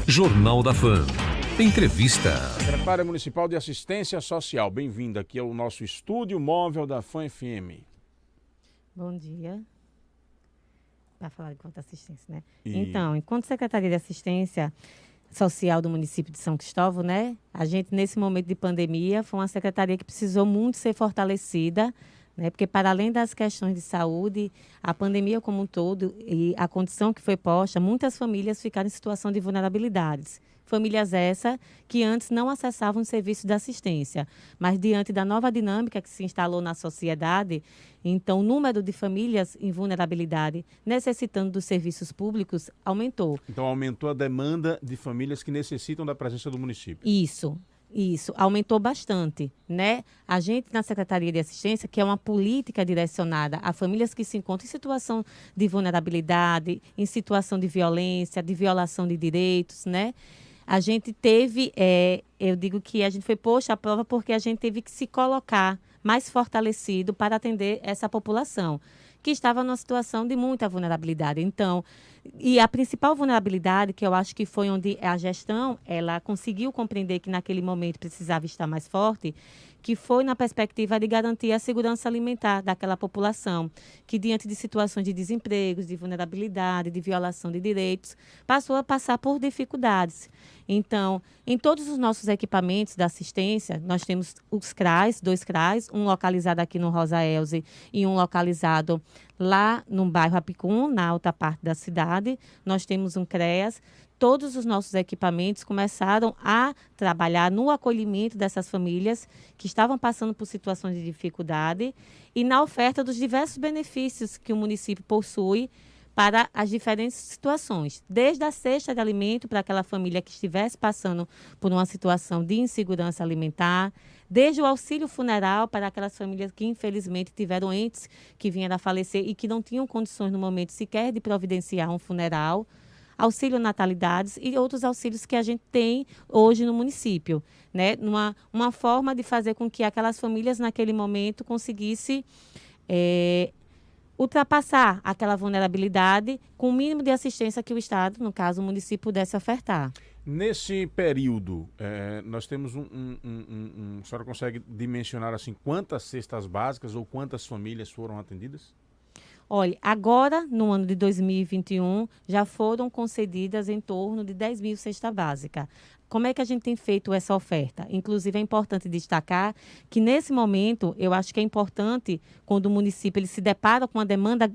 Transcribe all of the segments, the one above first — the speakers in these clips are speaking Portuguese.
Jornal da FAM. Entrevista. Secretária Municipal de Assistência Social, bem-vinda aqui ao nosso estúdio móvel da FAM FM. Bom dia. Para falar enquanto assistência, né? Então, enquanto Secretaria de Assistência Social do município de São Cristóvão, né? A gente, nesse momento de pandemia, foi uma secretaria que precisou muito ser fortalecida, né? Porque, para além das questões de saúde, a pandemia como um todo e a condição que foi posta, muitas famílias ficaram em situação de vulnerabilidades. Famílias essas que antes não acessavam o serviço de assistência, mas diante da nova dinâmica que se instalou na sociedade, então o número de famílias em vulnerabilidade necessitando dos serviços públicos aumentou. Então aumentou a demanda de famílias que necessitam da presença do município. Isso, aumentou bastante, né? A gente na Secretaria de Assistência, que é uma política direcionada a famílias que se encontram em situação de vulnerabilidade, em situação de violência, de violação de direitos, né? A gente teve, eu digo que a gente foi posto à prova porque a gente teve que se colocar mais fortalecido para atender essa população, que estava numa situação de muita vulnerabilidade. Então, e a principal vulnerabilidade, que eu acho que foi onde a gestão, ela conseguiu compreender que naquele momento precisava estar mais forte, que foi na perspectiva de garantir a segurança alimentar daquela população, que diante de situações de desemprego, de vulnerabilidade, de violação de direitos, passou a passar por dificuldades. Então, em todos os nossos equipamentos da assistência, nós temos os CRAs, 2 CRAs, um localizado aqui no Rosa Elze e um localizado lá no bairro Apicum, na alta parte da cidade. Nós temos um CREAS. Todos os nossos equipamentos começaram a trabalhar no acolhimento dessas famílias que estavam passando por situações de dificuldade e na oferta dos diversos benefícios que o município possui para as diferentes situações, desde a cesta de alimento para aquela família que estivesse passando por uma situação de insegurança alimentar, desde o auxílio funeral para aquelas famílias que infelizmente tiveram entes que vieram a falecer e que não tinham condições no momento sequer de providenciar um funeral, auxílio natalidades e outros auxílios que a gente tem hoje no município, né? Uma forma de fazer com que aquelas famílias naquele momento conseguissem ultrapassar aquela vulnerabilidade com o mínimo de assistência que o Estado, no caso o município, pudesse ofertar. Nesse período, nós temos a senhora consegue dimensionar assim quantas cestas básicas ou quantas famílias foram atendidas? Olha, agora, no ano de 2021, já foram concedidas em torno de 10 mil cesta básica. Como é que a gente tem feito essa oferta? Inclusive, é importante destacar que, nesse momento, eu acho que é importante, quando o município ele se depara com uma demanda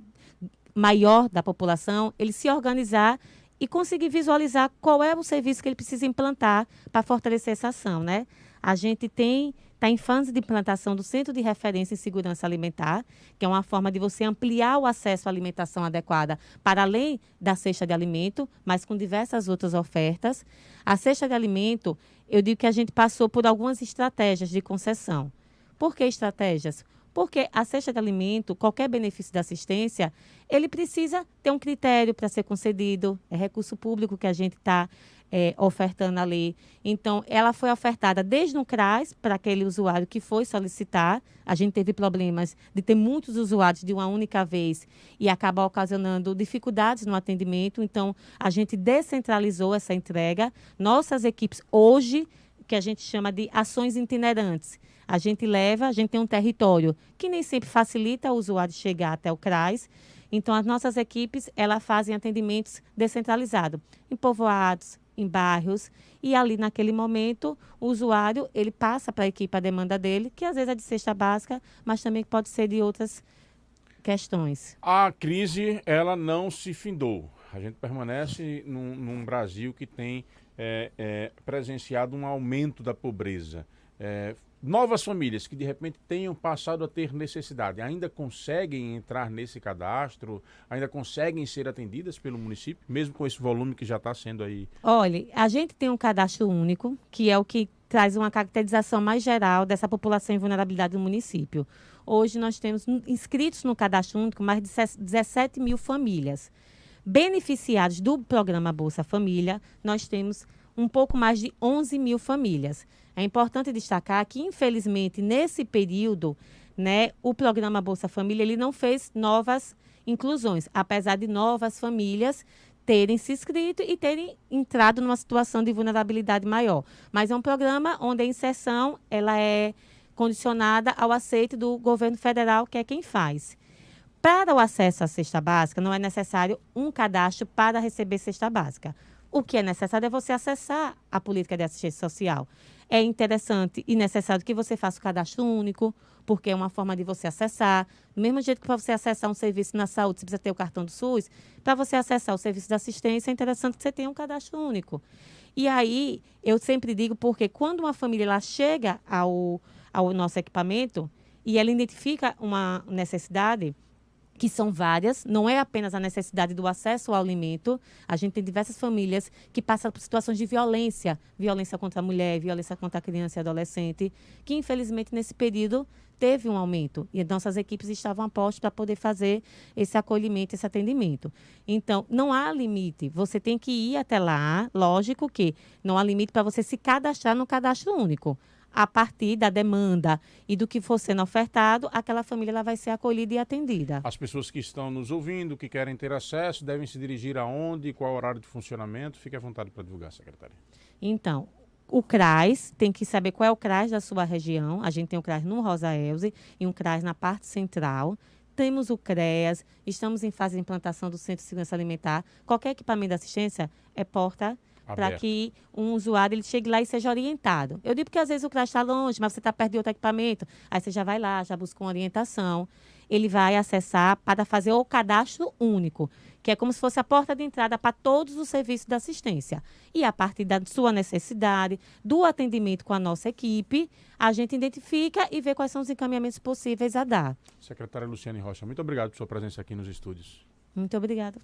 maior da população, ele se organizar e conseguir visualizar qual é o serviço que ele precisa implantar para fortalecer essa ação, né? A gente está em fase de implantação do Centro de Referência em Segurança Alimentar, que é uma forma de você ampliar o acesso à alimentação adequada para além da cesta de alimento, mas com diversas outras ofertas. A cesta de alimento, eu digo que a gente passou por algumas estratégias de concessão. Por que estratégias? Porque a cesta de alimento, qualquer benefício da assistência, ele precisa ter um critério para ser concedido, é recurso público que a gente está ofertando ali. Então, ela foi ofertada desde o CRAS para aquele usuário que foi solicitar. A gente teve problemas de ter muitos usuários de uma única vez e acabar ocasionando dificuldades no atendimento. Então, a gente descentralizou essa entrega. Nossas equipes hoje, que a gente chama de ações itinerantes, a gente tem um território que nem sempre facilita o usuário chegar até o CRAS. Então, as nossas equipes, elas fazem atendimentos descentralizados em povoados, em bairros, e ali naquele momento o usuário ele passa para a equipe a demanda dele, que às vezes é de cesta básica, mas também pode ser de outras questões. A crise ela não se findou. A gente permanece num Brasil que tem presenciado um aumento da pobreza. Novas famílias que de repente tenham passado a ter necessidade, ainda conseguem entrar nesse cadastro, ainda conseguem ser atendidas pelo município, mesmo com esse volume que já está sendo aí? Olha, a gente tem um cadastro único, que é o que traz uma caracterização mais geral dessa população em vulnerabilidade do município. Hoje nós temos inscritos no cadastro único mais de 17 mil famílias. Beneficiados do programa Bolsa Família, nós temos um pouco mais de 11 mil famílias. É importante destacar que, infelizmente, nesse período, né, o programa Bolsa Família ele não fez novas inclusões, apesar de novas famílias terem se inscrito e terem entrado numa situação de vulnerabilidade maior. Mas é um programa onde a inserção ela é condicionada ao aceite do governo federal, que é quem faz. Para o acesso à cesta básica, não é necessário um cadastro para receber cesta básica. O que é necessário é você acessar a política de assistência social. É interessante e necessário que você faça o cadastro único, porque é uma forma de você acessar. Do mesmo jeito que para você acessar um serviço na saúde, você precisa ter o cartão do SUS, para você acessar o serviço de assistência, é interessante que você tenha um cadastro único. E aí, eu sempre digo, porque quando uma família ela chega ao nosso equipamento e ela identifica uma necessidade, que são várias, não é apenas a necessidade do acesso ao alimento. A gente tem diversas famílias que passam por situações de violência, violência contra a mulher, violência contra a criança e adolescente, que infelizmente nesse período teve um aumento e nossas equipes estavam a postos para poder fazer esse acolhimento, esse atendimento. Então, não há limite, você tem que ir até lá, lógico que não há limite para você se cadastrar no cadastro único. A partir da demanda e do que for sendo ofertado, aquela família ela vai ser acolhida e atendida. As pessoas que estão nos ouvindo, que querem ter acesso, devem se dirigir aonde, qual é o horário de funcionamento? Fique à vontade para divulgar, secretária. Então, o CRAS, tem que saber qual é o CRAS da sua região. A gente tem o CRAS no Rosa Elze e um CRAS na parte central. Temos o CREAS, estamos em fase de implantação do Centro de Segurança Alimentar. Qualquer equipamento de assistência é porta para que um usuário ele chegue lá e seja orientado. Eu digo porque às vezes o CRAS está longe, mas você está perto de outro equipamento, aí você já vai lá, já busca uma orientação. Ele vai acessar para fazer o cadastro único, que é como se fosse a porta de entrada para todos os serviços de assistência. E a partir da sua necessidade, do atendimento com a nossa equipe, a gente identifica e vê quais são os encaminhamentos possíveis a dar. Secretária Luciane Rocha, muito obrigado por sua presença aqui nos estúdios. Muito obrigada.